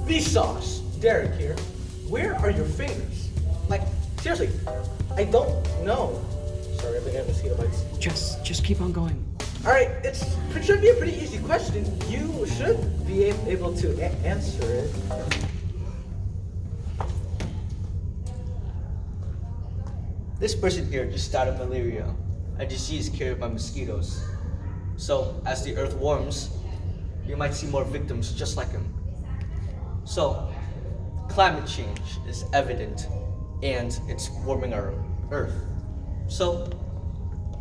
Vsauce! Derek here. Where are your fingers? Like, seriously, I don't know. Sorry, I've been getting mosquito bites. Just keep on going. Alright, it should be a pretty easy question. You should be able to answer it. This person here just died of malaria, a disease carried by mosquitoes. So, as the earth warms, you might see more victims just like him. So, climate change is evident, and it's warming our earth. So,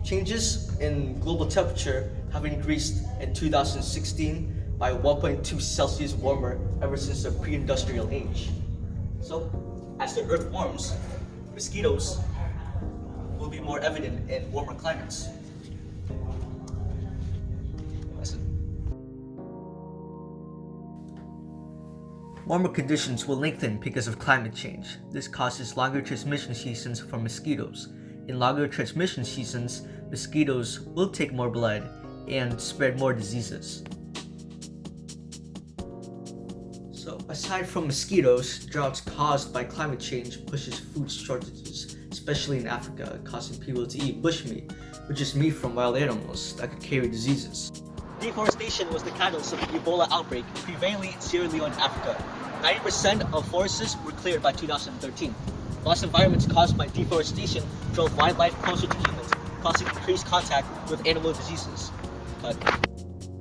changes in global temperature have increased in 2016 by 1.2 Celsius warmer ever since the pre-industrial age. So, as the earth warms, mosquitoes will be more evident in warmer climates. Warmer conditions will lengthen because of climate change. This causes longer transmission seasons for mosquitoes. In longer transmission seasons, mosquitoes will take more blood and spread more diseases. So, aside from mosquitoes, droughts caused by climate change pushes food shortages, especially in Africa, causing people to eat bushmeat, which is meat from wild animals that could carry diseases. Deforestation was the catalyst of the Ebola outbreak, prevailing in Sierra Leone, Africa. 90% of forests were cleared by 2013. Lost environments caused by deforestation drove wildlife closer to humans, causing increased contact with animal diseases.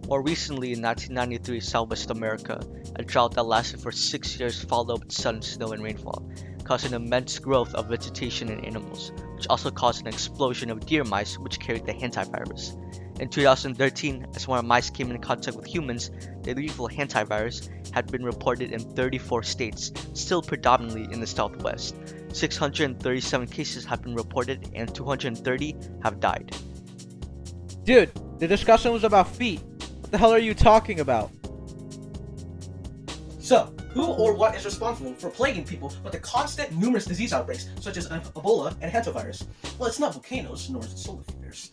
More recently, in 1993 Southwest America, a drought that lasted for 6 years followed with sudden snow and rainfall, causing immense growth of vegetation and animals, which also caused an explosion of deer mice which carried the hantavirus. In 2013, as more mice came in contact with humans, the lethal hantavirus had been reported in 34 states, still predominantly in the Southwest. 637 cases have been reported and 230 have died. Dude, the discussion was about feet. What the hell are you talking about? So, who or what is responsible for plaguing people with the constant numerous disease outbreaks such as Ebola and hantavirus? Well, it's not volcanoes, nor is it solar flares.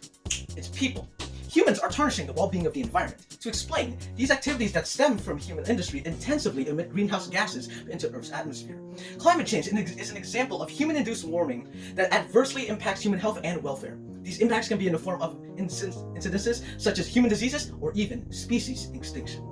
It's people. Humans are tarnishing the well-being of the environment. To explain, these activities that stem from human industry intensively emit greenhouse gases into Earth's atmosphere. Climate change is an example of human-induced warming that adversely impacts human health and welfare. These impacts can be in the form of incidences such as human diseases or even species extinction.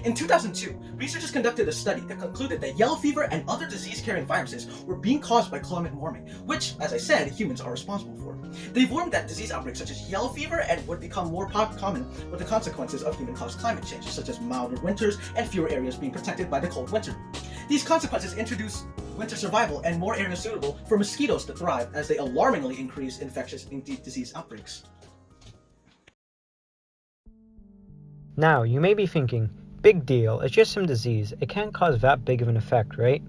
In 2002, researchers conducted a study that concluded that yellow fever and other disease-carrying viruses were being caused by climate warming, which, as I said, humans are responsible for. They warned that disease outbreaks such as yellow fever and would become more common with the consequences of human-caused climate change, such as milder winters and fewer areas being protected by the cold winter. These consequences introduce winter survival and more areas suitable for mosquitoes to thrive as they alarmingly increase infectious disease outbreaks. Now, you may be thinking, big deal, it's just some disease. It can't cause that big of an effect, right?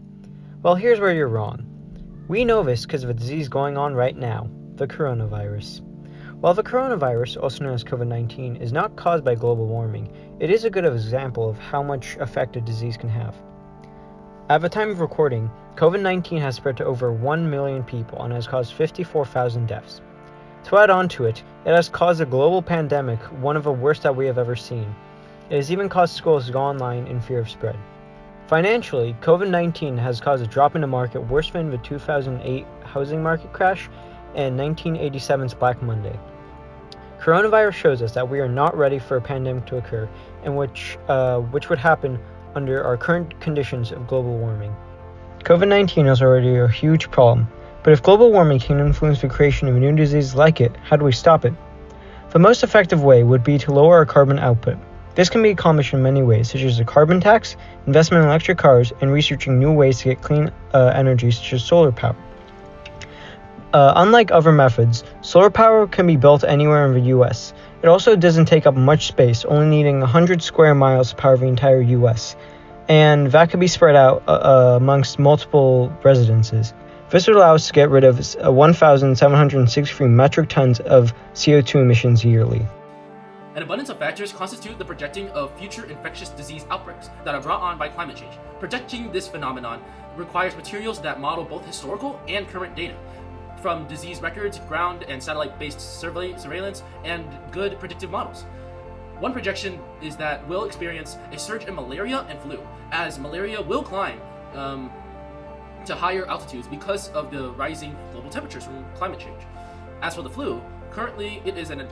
Well, here's where you're wrong. We know this because of a disease going on right now, the coronavirus. While the coronavirus, also known as COVID-19, is not caused by global warming, it is a good example of how much effect a disease can have. At the time of recording, COVID-19 has spread to over 1 million people and has caused 54,000 deaths. To add on to it, it has caused a global pandemic, one of the worst that we have ever seen. It has even caused schools to go online in fear of spread. Financially, COVID-19 has caused a drop in the market worse than the 2008 housing market crash and 1987's Black Monday. Coronavirus shows us that we are not ready for a pandemic to occur, and which would happen under our current conditions of global warming. COVID-19 is already a huge problem, but if global warming can influence the creation of new diseases like it, how do we stop it? The most effective way would be to lower our carbon output. This can be accomplished in many ways, such as a carbon tax, investment in electric cars, and researching new ways to get clean energy, such as solar power. Unlike other methods, solar power can be built anywhere in the US. It also doesn't take up much space, only needing 100 square miles to power the entire US, and that can be spread out amongst multiple residences. This would allow us to get rid of 1,763 metric tons of CO2 emissions yearly. An abundance of factors constitute the projecting of future infectious disease outbreaks that are brought on by climate change. Projecting this phenomenon requires materials that model both historical and current data, from disease records, ground and satellite-based surveillance, and good predictive models. One projection is that we'll experience a surge in malaria and flu, as malaria will climb to higher altitudes because of the rising global temperatures from climate change. As for the flu, currently it is an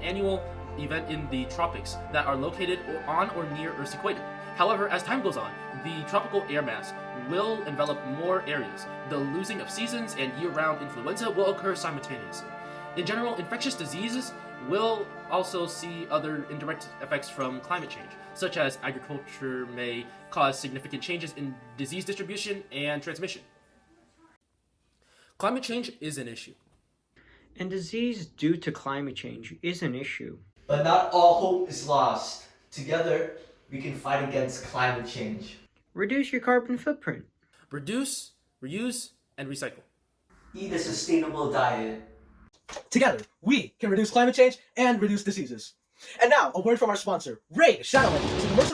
annual event in the tropics that are located on or near Earth's equator. However, as time goes on, the tropical air mass will envelop more areas. The losing of seasons and year-round influenza will occur simultaneously. In general, infectious diseases will also see other indirect effects from climate change, such as agriculture may cause significant changes in disease distribution and transmission. Climate change is an issue. And disease due to climate change is an issue. But not all hope is lost. Together, we can fight against climate change. Reduce your carbon footprint. Reduce, reuse, and recycle. Eat a sustainable diet. Together, we can reduce climate change and reduce diseases. And now, a word from our sponsor, Raid Shadowlands is an immersive